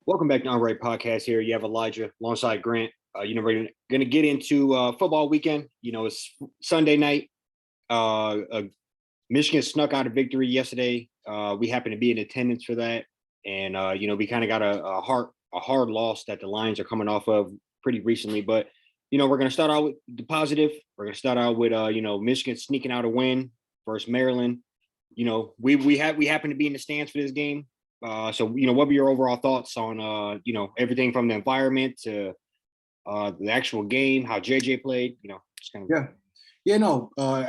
Welcome back to Unranked Podcast. Here you have Elijah alongside Grant. We're going to get into football weekend. It's Sunday night. Michigan snuck out a victory yesterday. We happened to be in attendance for that, and we kind of got a hard loss that the Lions are coming off of pretty recently. But we're going to start out with the positive. We're going to start out with Michigan sneaking out a win versus Maryland. We happen to be in the stands for this game. So what were your overall thoughts on everything from the environment to the actual game, how JJ played? Just kind of.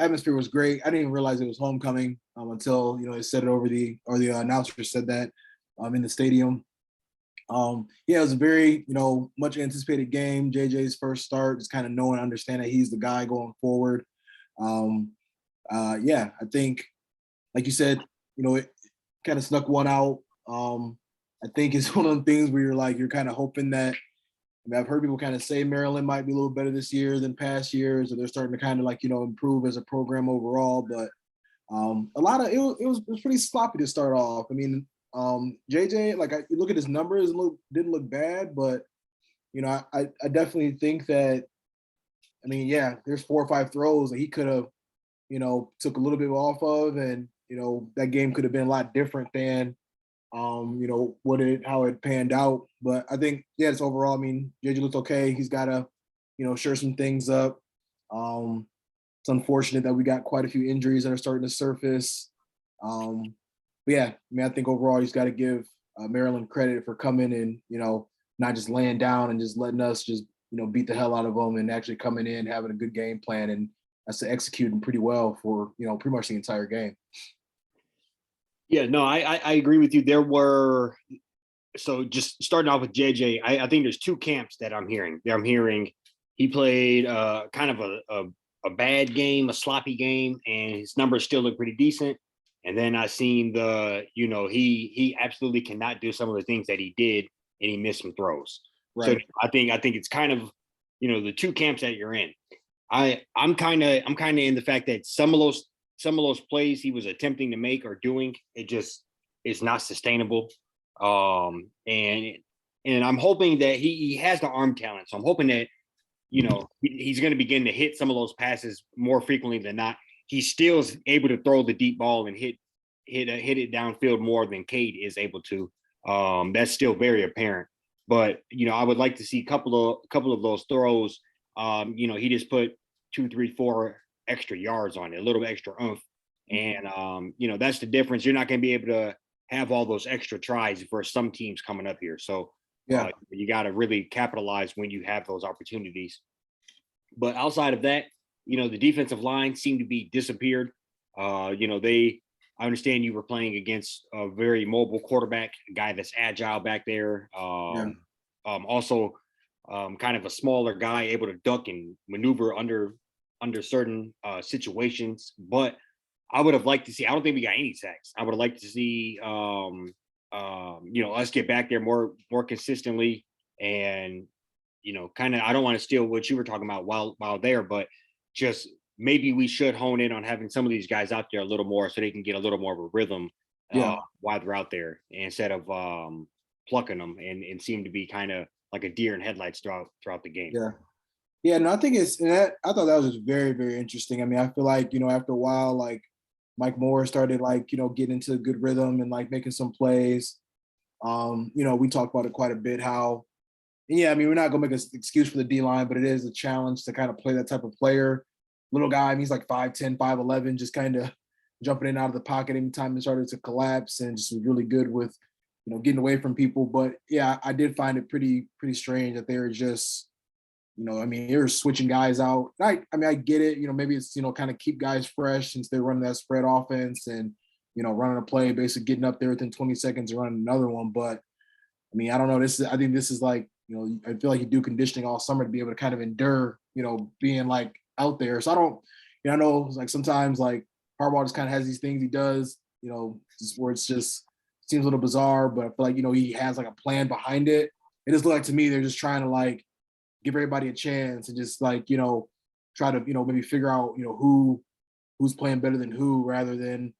Atmosphere was great. I didn't even realize it was homecoming until it said it over the announcer said that in the stadium. It was a very much anticipated game. JJ's first start, just kind of knowing, understand that he's the guy going forward. I think, like you said, it kind of snuck one out. I think it's one of the things where you're kind of hoping that. I've heard people kind of say Maryland might be a little better this year than past years, or they're starting to kind of improve as a program overall. But it was pretty sloppy to start off. I mean, JJ, you look at his numbers, didn't look bad, but I definitely think that. I mean, there's 4 or 5 throws that he could have, took a little bit off of, and that game could have been a lot different than. How it panned out. But I think, it's overall, I mean, JJ looks okay. He's got to, shore some things up. It's unfortunate that we got quite a few injuries that are starting to surface. I think overall, he's got to give Maryland credit for coming and, not just laying down and just letting us just, beat the hell out of them, and actually coming in, having a good game plan, and that's executing pretty well for, pretty much the entire game. Yeah, no, I agree with you. So just starting off with JJ, I think there's 2 camps that I'm hearing. I'm hearing he played kind of a bad game, a sloppy game, and his numbers still look pretty decent. And then I seen he absolutely cannot do some of the things that he did, and he missed some throws. Right. So I think it's kind of the 2 camps that you're in. I'm kind of in the fact that some of those plays he was attempting to make or doing, it just is not sustainable. And I'm hoping that he has the arm talent. So I'm hoping that, he's going to begin to hit some of those passes more frequently than not. He still is able to throw the deep ball and hit it downfield more than Cade is able to. That's still very apparent. But, I would like to see a couple of those throws. He just put 2, 3, 4 extra yards on it, a little bit extra oomph. And, that's the difference. You're not going to be able to have all those extra tries for some teams coming up here. So you got to really capitalize when you have those opportunities. But outside of that, the defensive line seemed to be disappeared. I understand you were playing against a very mobile quarterback, a guy that's agile back there. Also kind of a smaller guy, able to duck and maneuver under certain situations. But I would have liked to see, I don't think we got any sacks. I would have liked to see us get back there more consistently, and kind of, I don't want to steal what you were talking about while there, but just maybe we should hone in on having some of these guys out there a little more so they can get a little more of a rhythm while they're out there, instead of plucking them and seem to be kind of like a deer in headlights throughout the game. No, I think I thought that was just very, very interesting. I mean, I feel like, after a while, like Mike Moore started getting into a good rhythm and making some plays. We talked about it quite a bit, how, I mean, we're not going to make an excuse for the D-line, but it is a challenge to kind of play that type of player. Little guy, I mean, he's like 5'10", 5'11", just kind of jumping in and out of the pocket anytime it started to collapse, and just was really good with, getting away from people. But I did find it pretty strange that they were just, they were switching guys out. I get it, maybe it's, kind of keep guys fresh since they're running that spread offense and, running a play, basically getting up there within 20 seconds and running another one. But I mean, I don't know. I think this is I feel like you do conditioning all summer to be able to kind of endure, being out there. So I don't, I know sometimes Harbaugh just kind of has these things he does, just where it's just seems a little bizarre, but I feel like, he has a plan behind it. It just looked like to me, they're just trying to give everybody a chance and just try to, maybe figure out, who's playing better than who, rather than,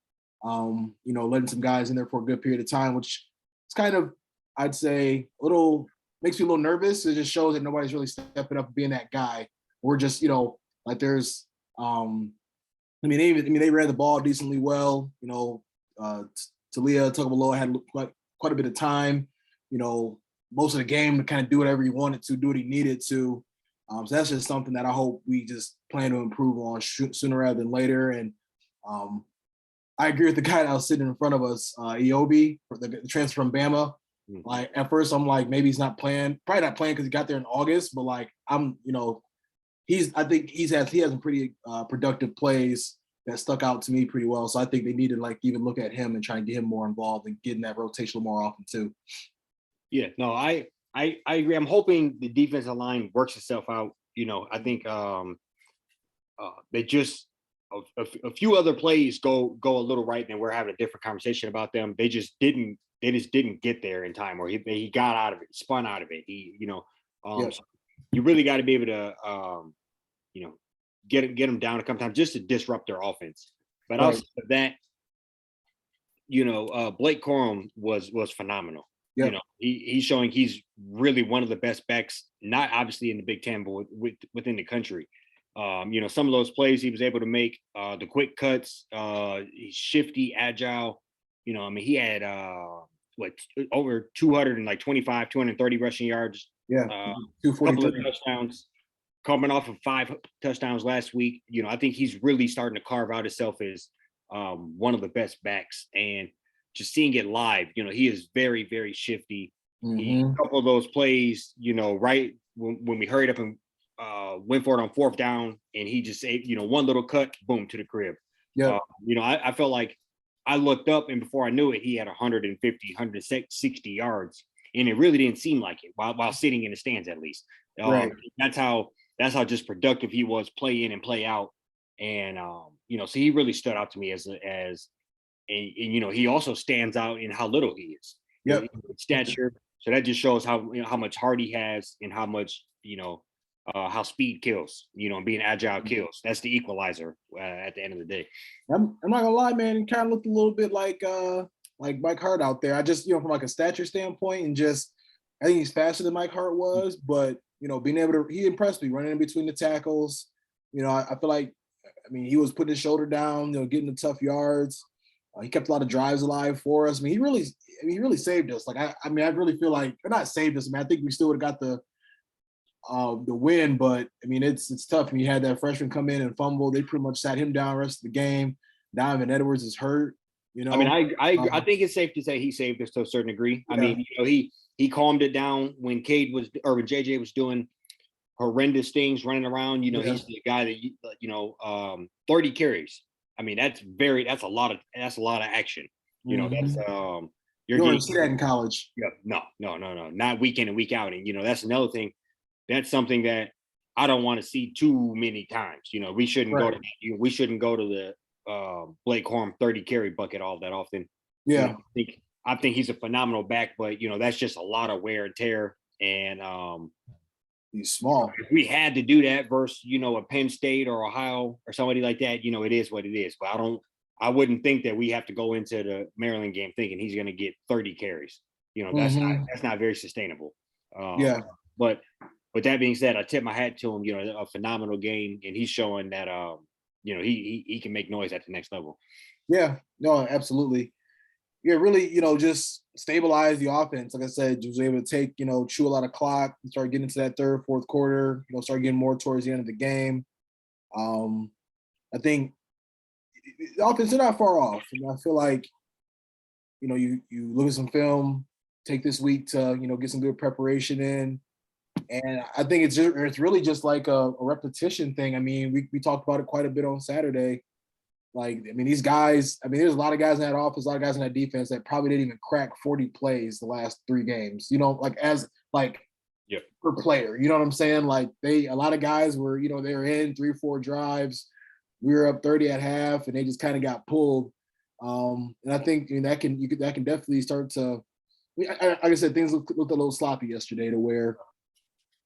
letting some guys in there for a good period of time, which is kind of I'd say a little makes me a little nervous. It just shows that nobody's really stepping up and being that guy. We're just, like there's they ran the ball decently well. Talia Tagovailoa had quite a bit of time, most of the game to kind of do whatever he wanted to, do what he needed to. So that's just something that I hope we just plan to improve on sooner rather than later. And I agree with the guy that was sitting in front of us, Iobi, the transfer from Bama. Mhm. Like at first, I'm like, maybe he's not playing, probably not playing because he got there in August. But like, I think he has some pretty productive plays that stuck out to me pretty well. So I think they need to like even look at him and try and get him more involved and get in that rotation more often too. Yeah, no, I agree. I'm hoping the defensive line works itself out. I think they just a few other plays go a little right, and we're having a different conversation about them. They just didn't get there in time, or he got out of it, spun out of it. So you really got to be able to get them down a couple times just to disrupt their offense. But Right. outside of that, Blake Corum was phenomenal. Yep. He's showing he's really one of the best backs, not obviously in the Big 10, but within the country. Some of those plays he was able to make, the quick cuts, he's shifty, agile. He had over 225, 230 rushing yards. Yeah. Couple of 243. touchdowns, coming off of 5 touchdowns last week. I think he's really starting to carve out himself as one of the best backs, and just seeing it live, he is very, very shifty. He, a couple of those plays, right when we hurried up and went for it on 4th down, and he just saved, one little cut, boom, to the crib. Yeah. I felt like I looked up, and before I knew it, he had 150, 160 yards, and it really didn't seem like it while sitting in the stands, at least. Right. That's how just productive he was, play in and play out. And so he really stood out to me as he also stands out in how little he is. Yep. Stature. So that just shows how how much heart he has, and how much how speed kills. Being agile kills. That's the equalizer at the end of the day. I'm not gonna lie, man. He kind of looked a little bit like Mike Hart out there. I just, from like a stature standpoint, and just I think he's faster than Mike Hart was, but being able to, he impressed me running in between the tackles. I feel like, he was putting his shoulder down, getting the tough yards. He kept a lot of drives alive for us. He really saved us. Like I really feel like, or not saved us. I think we still would have got the win, but it's tough when you had that freshman come in and fumble. They pretty much sat him down the rest of the game. Donovan Edwards is hurt. I think it's safe to say he saved us to a certain degree. Yeah. He calmed it down when when JJ was doing horrendous things running around. He's the guy that 30 carries. That's a lot of action. That's you don't see that in college. Yeah, no, not week in and week out. And that's another thing. That's something that I don't want to see too many times. We shouldn't go to the Blake Corum 30 carry bucket all that often. Yeah. I think he's a phenomenal back, but that's just a lot of wear and tear. And he's small. If we had to do that versus a Penn State or Ohio or somebody like that, it is what it is. But I wouldn't think that we have to go into the Maryland game thinking he's going to get 30 carries. That's not very sustainable. Yeah. But with that being said, I tip my hat to him. A phenomenal game, and he's showing that he can make noise at the next level. Yeah, no, absolutely. Yeah, really, just stabilize the offense. Like I said, was able to take, chew a lot of clock, start getting into that 3rd, 4th quarter, start getting more towards the end of the game. I think the offense is not far off. I feel like, you look at some film, take this week to, get some good preparation in. And I think it's really just like a repetition thing. We talked about it quite a bit on Saturday. Like, these guys, there's a lot of guys in that offense, a lot of guys in that defense that probably didn't even crack 40 plays the last 3 games, per player, you know what I'm saying? Like a lot of guys were, they were in 3-4 drives. We were up 30 at half and they just kind of got pulled. And I think that can definitely start to, like I said, things looked a little sloppy yesterday to where,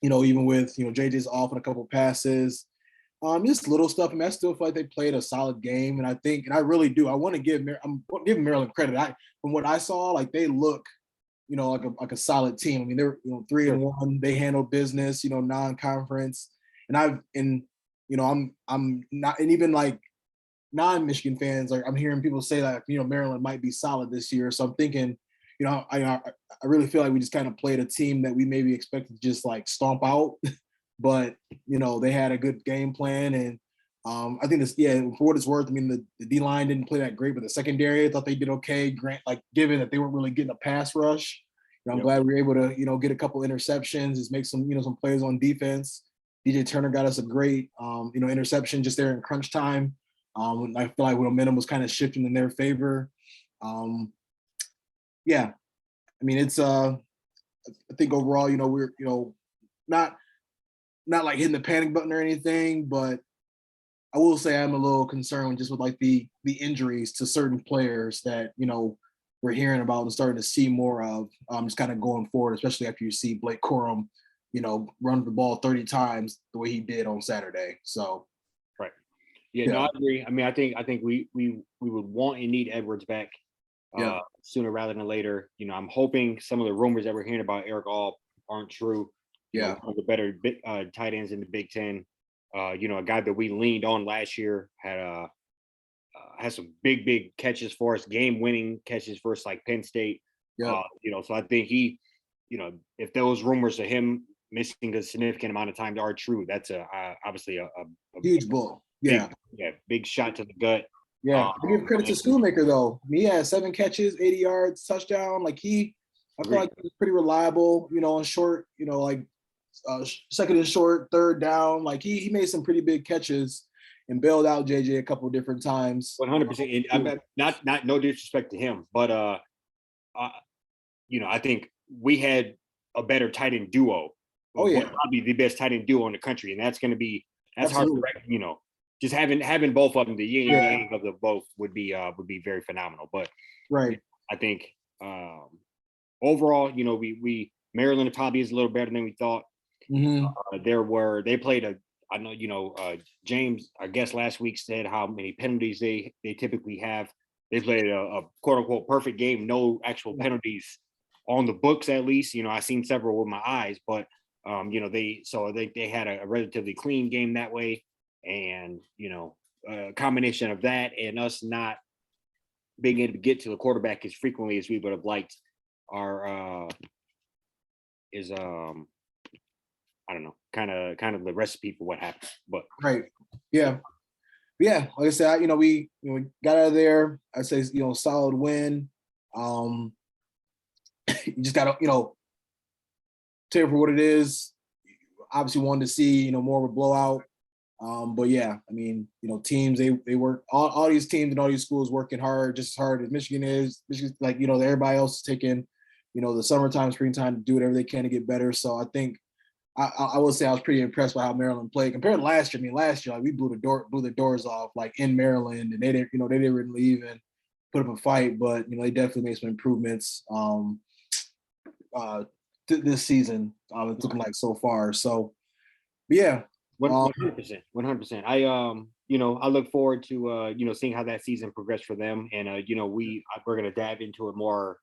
even with, JJ's off on a couple passes, just little stuff. I still feel like they played a solid game. And I really do. I'm giving Maryland credit. From what I saw, like they look like a solid team. I mean, they're 3-1. They handle business, non-conference. And I'm not, and even like non-Michigan fans, like I'm hearing people say that Maryland might be solid this year. So I'm thinking, I really feel like we just kind of played a team that we maybe expected to just like stomp out, but they had a good game plan. And I think this, for what it's worth, I mean the D line didn't play that great, but the secondary I thought they did okay. Given that they weren't really getting a pass rush, I'm glad we were able to get a couple interceptions, just make some some plays on defense. DJ Turner got us a great interception just there in crunch time. I feel like momentum was kind of shifting in their favor. Yeah, I mean it's I think overall we're not like hitting the panic button or anything, but I will say I'm a little concerned just with like the injuries to certain players that we're hearing about and starting to see more of. Just kind of going forward, especially after you see Blake Corum, run the ball 30 times the way he did on Saturday. So, right, yeah. No, I agree. I mean, I think we would want and need Edwards back sooner rather than later. I'm hoping some of the rumors that we're hearing about Eric All aren't true. One of the better tight ends in the Big 10. A guy that we leaned on last year had some big catches for us, game-winning catches for us, like Penn State. So I think he, if those rumors of him missing a significant amount of time are true, that's obviously a huge bull. Big shot to the gut. I give credit to Schoonmaker though. He had 7 catches, 80 yards, touchdown. Like I feel like he's pretty reliable. On short, like second and short, third down. Like he made some pretty big catches and bailed out JJ a couple of different times. 100%. I'm not no disrespect to him, but I think we had a better tight end duo. Probably the best tight end duo in the country, and that's Absolutely. hard to just having both of them, the yin and yang of the both would be very phenomenal. But I think overall, we Maryland probably is a little better than we thought. They played I know, James, our guest last week, said how many penalties they typically have. They played a quote unquote perfect game, no actual penalties on the books, at least. I seen several with my eyes, but they had a relatively clean game that way. And, a combination of that and us not being able to get to the quarterback as frequently as we would have liked is I don't know, kind of the recipe for what happened. But like I said, we got out of there. I'd say solid win. You just gotta take it for what it is. Obviously wanted to see more of a blowout. But I mean, teams they work, all these teams and all these schools working hard, just as hard as Michigan is. Michigan's like everybody else is taking the summertime, springtime to do whatever they can to get better. So I think I will say I was pretty impressed by how Maryland played compared to last year. I mean, last year like, we blew the doors off like in Maryland, and they didn't really even put up a fight. But they definitely made some improvements this season. It's looking like so far. So 100%. I look forward to seeing how that season progressed for them, and we're gonna dive into it more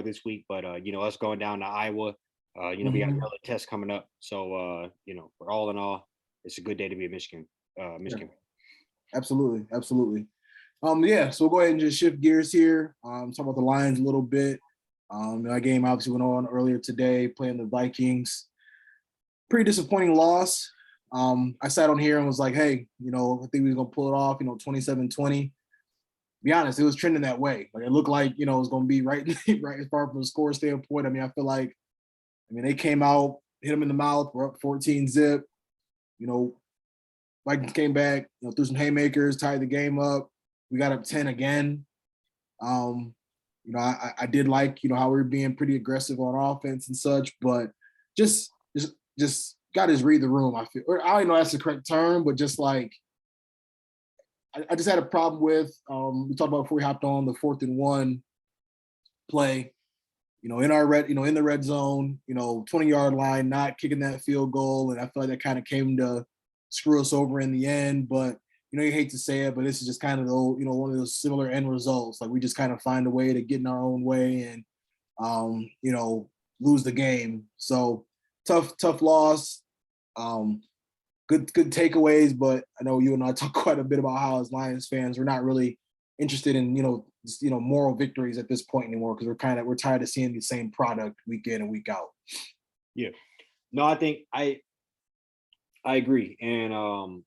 this week. But us going down to Iowa. We got another test coming up. So, for all in all, it's a good day to be a Michigan. Absolutely. So we'll go ahead and just shift gears here. Talk about the Lions a little bit. That game obviously went on earlier today, playing the Vikings. Pretty disappointing loss. I sat on here and was like, hey, I think we was going to pull it off, 27-20. Be honest, it was trending that way. Like it looked like, it was going to be right as far from a score standpoint. I mean, I feel like, they came out, hit them in the mouth. We're up 14 zip. Vikings came back, threw some haymakers, tied the game up. We got up 10 again. I did like, how we were being pretty aggressive on offense and such, but just got to read the room. I feel, or I don't know that's the correct term, but just like I just had a problem with. We talked about before we hopped on the 4th and 1 play. In our in the red zone, 20-yard line, not kicking that field goal. And I feel like that kind of came to screw us over in the end. But, you hate to say it, but this is just kind of the, one of those similar end results. Like we just kind of find a way to get in our own way. And lose the game. So tough loss. Good takeaways, but I know you and I talk quite a bit about how as Lions fans, we're not really interested in moral victories at this point anymore because we're tired of seeing the same product week in and week out. Yeah. No, I think I agree. And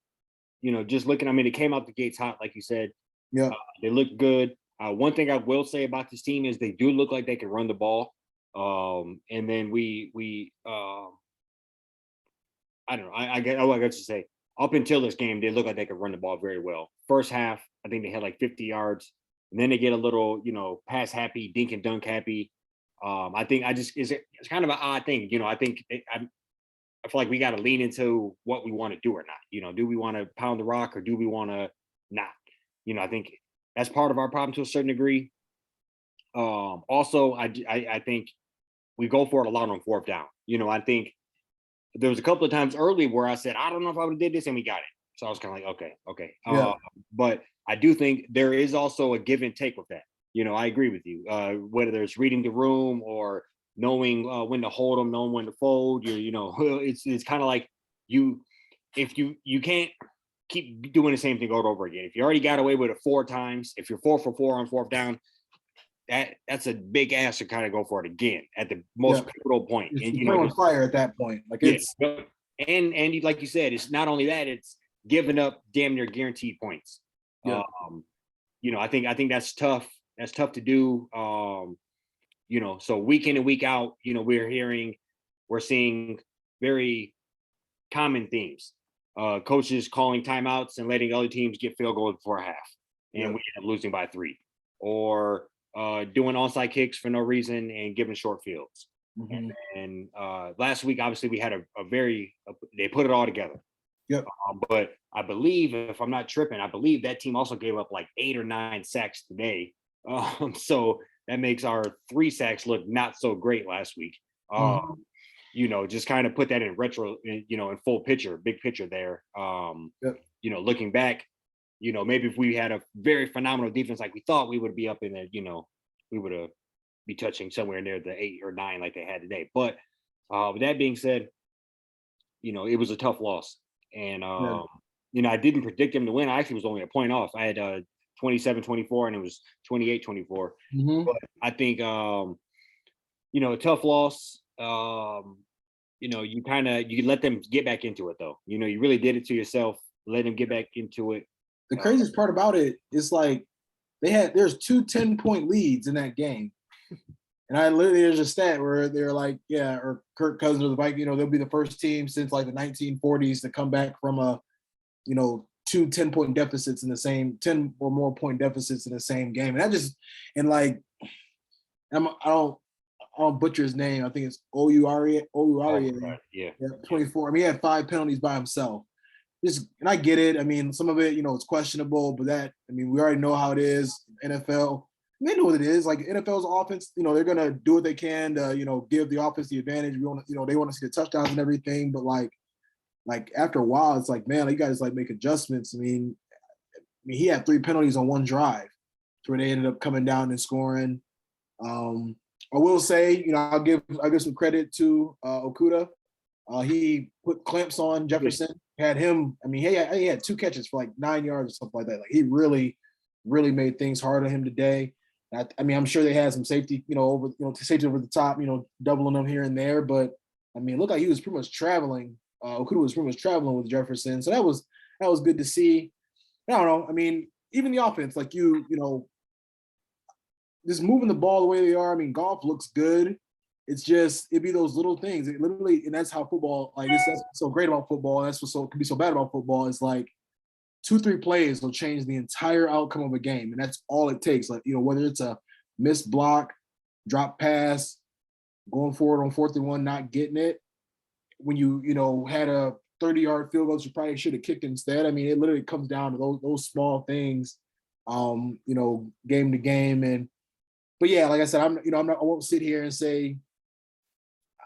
just looking, I mean, it came out the gates hot, like you said. Yeah. They look good. One thing I will say about this team is they do look like they can run the ball. And then we I don't know. I got to say, up until this game, they look like they could run the ball very well. First half, I think they had like 50 yards, and then they get a little, pass happy, dink and dunk happy. I think it's kind of an odd thing. I think I feel like we got to lean into what we want to do or not. Do we want to pound the rock or do we want to not? I think that's part of our problem to a certain degree. Also, I think we go for it a lot on fourth down. I think there was a couple of times early where I said, I don't know if I would have did this, and we got it. So I was kind of like, okay. Yeah. But I do think there is also a give and take with that. I agree with you. Whether it's reading the room or knowing when to hold them, knowing when to fold, it's kind of like if you can't keep doing the same thing over again. If you already got away with it 4 times, if you're 4 for 4 on fourth down, that's a big ass to kind of go for it again at the most pivotal point. And you're on fire at that point. Like it's and like you said, it's not only that, it's giving up damn near guaranteed points. Yeah. I think that's tough. That's tough to do. So week in and week out, we're seeing very common themes. Coaches calling timeouts and letting other teams get field goals before half, and we end up losing by 3. Or doing onside kicks for no reason and giving short fields. Mm-hmm. And last week, obviously, we had they put it all together. Yep. But I believe, if I'm not tripping, I believe that team also gave up like 8 or 9 sacks today. So that makes our 3 sacks look not so great last week. Just kind of put that in retro, in full picture, big picture there. Looking back, maybe if we had a very phenomenal defense like we thought, we would be up in there, we would be touching somewhere near the 8 or 9 like they had today. But with that being said, it was a tough loss. And, I didn't predict them to win. I actually was only a point off. I had 27-24 and it was 28-24. But I think, a tough loss. You let them get back into it though. You really did it to yourself. Let them get back into it. The craziest part about it is like there's 2 10-point leads in that game. And there's a stat where they're like, or Kirk Cousins or the Vikings, they'll be the first team since like the 1940s to come back from 2 10-point deficits in the same 10 or more point deficits in the same game. And I don't butcher his name. I think it's Ouarie. Yeah. 24. I mean, he had 5 penalties by himself. And I get it. I mean, some of it, it's questionable, but we already know how it is. NFL, they know what it is. Like NFL's offense, they're gonna do what they can to, give the offense the advantage. We want, they want to see the touchdowns and everything, but like after a while, it's like, man, you guys like make adjustments. I mean, he had 3 penalties on 1 drive, where they ended up coming down and scoring. I will say, I'll give some credit to Okuda. He put clamps on Jefferson. Had him. I mean, he had 2 catches for like 9 yards or something like that. Like he really, really made things hard on him today. I'm sure they had some safety, safety over the top, doubling them here and there. But I mean, it looked like he was pretty much traveling. Okuda was pretty much traveling with Jefferson, so that was good to see. I don't know. I mean, even the offense, like just moving the ball the way they are. I mean, golf looks good. It's just it'd be those little things. It literally, and that's how football. Like that's what's so great about football. That's what can be so bad about football. It's like 2-3 plays will change the entire outcome of a game, and that's all it takes. Like whether it's a missed block, drop pass, going forward on 4th and 1, not getting it. When you had a 30-yard field goal, you probably should have kicked instead. I mean, it literally comes down to those small things, game to game. But yeah, like I said, I won't sit here and say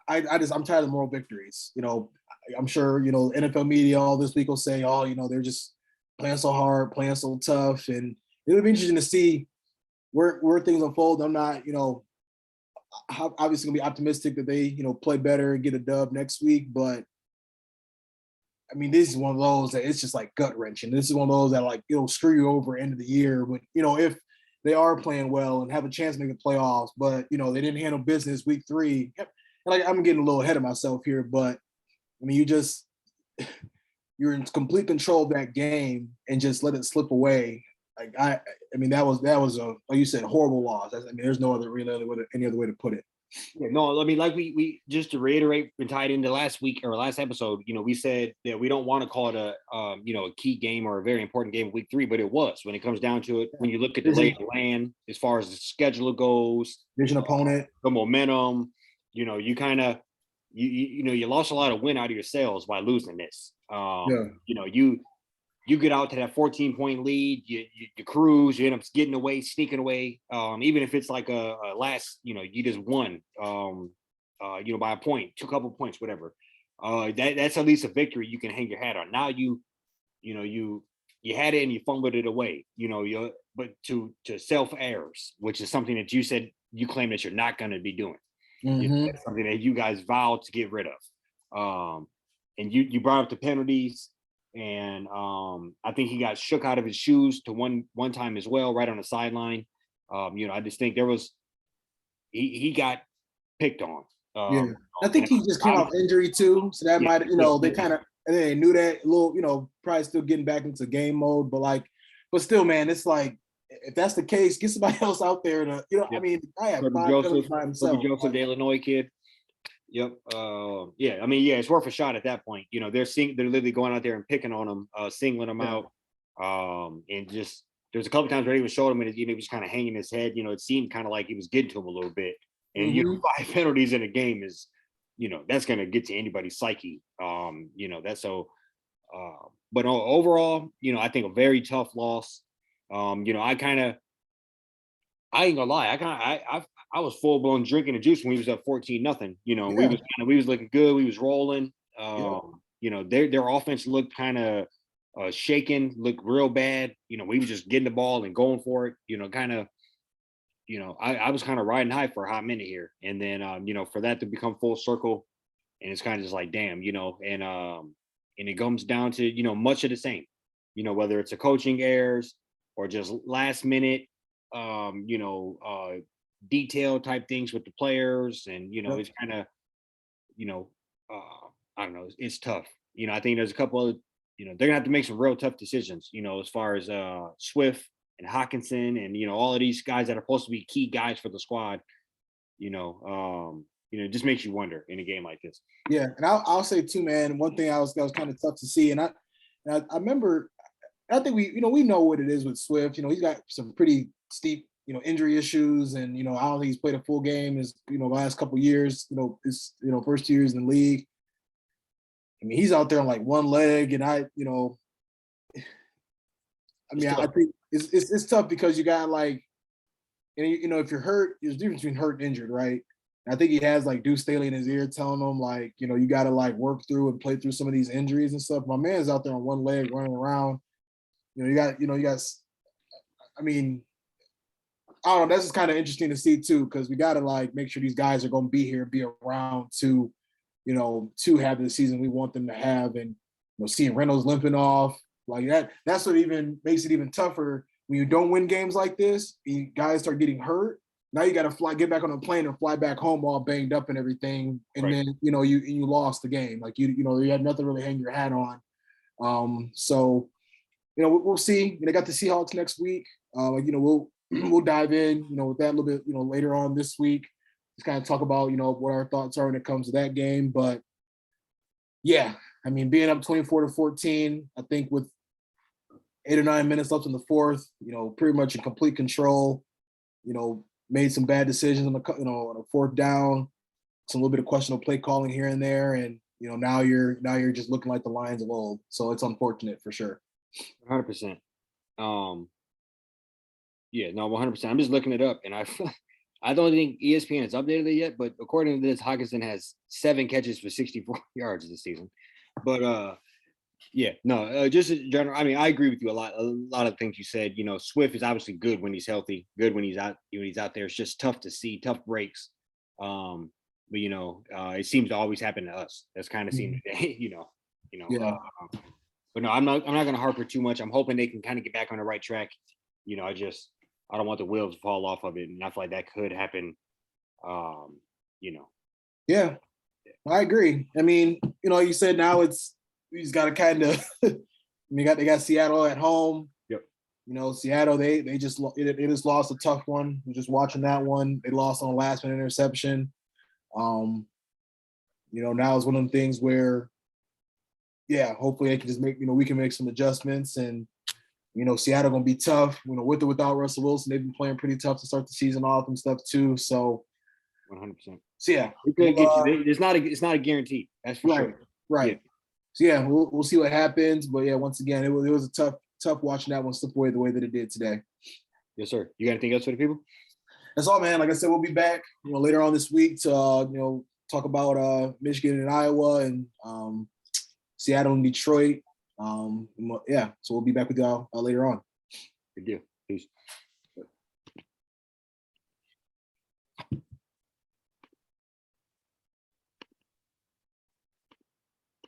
I'm tired of moral victories. I'm sure NFL media all this week will say, oh, they're just playing so hard, playing so tough, and it'll be interesting to see where things unfold. I'm not, obviously gonna be optimistic that they, play better and get a dub next week. But I mean, this is one of those that it's just like gut wrenching. This is one of those that like it'll screw you over end of the year when, if they are playing well and have a chance to make the playoffs, but they didn't handle business week 3. And like I'm getting a little ahead of myself here, but I mean, you're in complete control of that game and just let it slip away. Like I mean, that was a, like you said, horrible loss. I mean, there's no other any other way to put it. Yeah, no, I mean, like we just to reiterate and tie it into last week or last episode, we said that we don't want to call it a a key game or a very important game of week 3, but it was when it comes down to it. When you look at the lay of the land as far as the schedule goes, division opponent, the momentum, you kind of you lost a lot of wind out of your sails by losing this. You get out to that 14-point lead, you cruise, you end up getting away, sneaking away. Even if it's like a last, you just won, by a point, couple points, whatever. That's at least a victory you can hang your hat on. Now you had it and you fumbled it away. But to self errors, which is something that you said you claim that you're not going to be doing. Mm-hmm. That's something that you guys vowed to get rid of. And you brought up the penalties. And I think he got shook out of his shoes to one time as well, right on the sideline. I just think he got picked on. I think he just came off injury too, so that might, they kind of, and they knew that a little, probably still getting back into game mode, but still, man, it's like if that's the case, get somebody else out there to, I mean, I have Joseph, the Illinois kid. Yep. I mean, it's worth a shot at that point. They're literally going out there and picking on him, singling him out. And just there's a couple times where he was showing him and he was kind of hanging his head. It seemed kind of like he was getting to him a little bit. And 5 penalties in a game is, that's gonna get to anybody's psyche. That's so. But overall, I think a very tough loss. I ain't gonna lie. I was full blown drinking the juice when we was up 14-0. We was looking good. We was rolling. Their offense looked kind of shaken, looked real bad. We was just getting the ball and going for it. I was kind of riding high for a hot minute here, and then for that to become full circle, and it's kind of just like damn, and it comes down to much of the same. Whether it's a coaching errors or just last minute. Detail type things with the players, and it's kind of I don't know, it's tough. I think there's a couple of they're gonna have to make some real tough decisions, as far as Swift and Hawkinson and all of these guys that are supposed to be key guys for the squad. It just makes you wonder in a game like this. Yeah, and I'll say too, man, one thing that was kind of tough to see, and I remember, I think we know what it is with Swift. He's got some pretty steep injury issues, and I don't think he's played a full game his the last couple of years, his first 2 years in the league. I mean, he's out there on like one leg, and I think it's tough because you got like, and if you're hurt, there's a difference between hurt and injured, right? And I think he has like Deuce Staley in his ear telling him like, you got to like work through and play through some of these injuries and stuff. My man's out there on one leg running around. You got, I mean, I don't know. That's just kind of interesting to see too, because we got to like make sure these guys are going to be here, be around to have the season we want them to have. And seeing Reynolds limping off like that's what even makes it even tougher when you don't win games like this. Guys start getting hurt. Now you got to get back on a plane and fly back home all banged up and everything, and then you lost the game. Like you had nothing really hang your hat on. So we'll see. They got the Seahawks next week. We'll dive in, with that a little bit, later on this week. Just kind of talk about, what our thoughts are when it comes to that game. But yeah, I mean, being up 24-14, I think with 8 or 9 minutes left in the fourth, pretty much in complete control, made some bad decisions on on a fourth down, some little bit of questionable play calling here and there. And, now you're just looking like the Lions of old. So it's unfortunate for sure. 100%. Yeah, no, 100%. I'm just looking it up, and I don't think ESPN has updated it yet, but according to this, Hawkinson has 7 catches for 64 yards this season. But just in general, I mean, I agree with you a lot of things you said. Swift is obviously good when he's healthy, good when he's out there. It's just tough to see, tough breaks. But it seems to always happen to us. That's kind of seemed today, Yeah. But no, I'm not gonna harper too much. I'm hoping they can kind of get back on the right track. I don't want the wheels to fall off of it, and I feel like that could happen. Um, Yeah, I agree. I mean, you said now he's got to kind of. They got Seattle at home. Yep. Seattle they just lost a tough one. We're just watching that one. They lost on a last minute interception. Now it's one of the things where, yeah, hopefully they can just we can make some adjustments, and Seattle gonna be tough. With or without Russell Wilson, they've been playing pretty tough to start the season off and stuff too. So 100%. So yeah, it could get you. It's not a guarantee. That's for sure. Right. Yeah. So yeah, we'll see what happens. But yeah, once again, it was a tough watching that one slip away the way that it did today. Yes, sir. You got anything else for the people? That's all, man. Like I said, we'll be back, later on this week to talk about Michigan and Iowa and Seattle and Detroit. Yeah, so we'll be back with y'all later on. Good deal. Peace.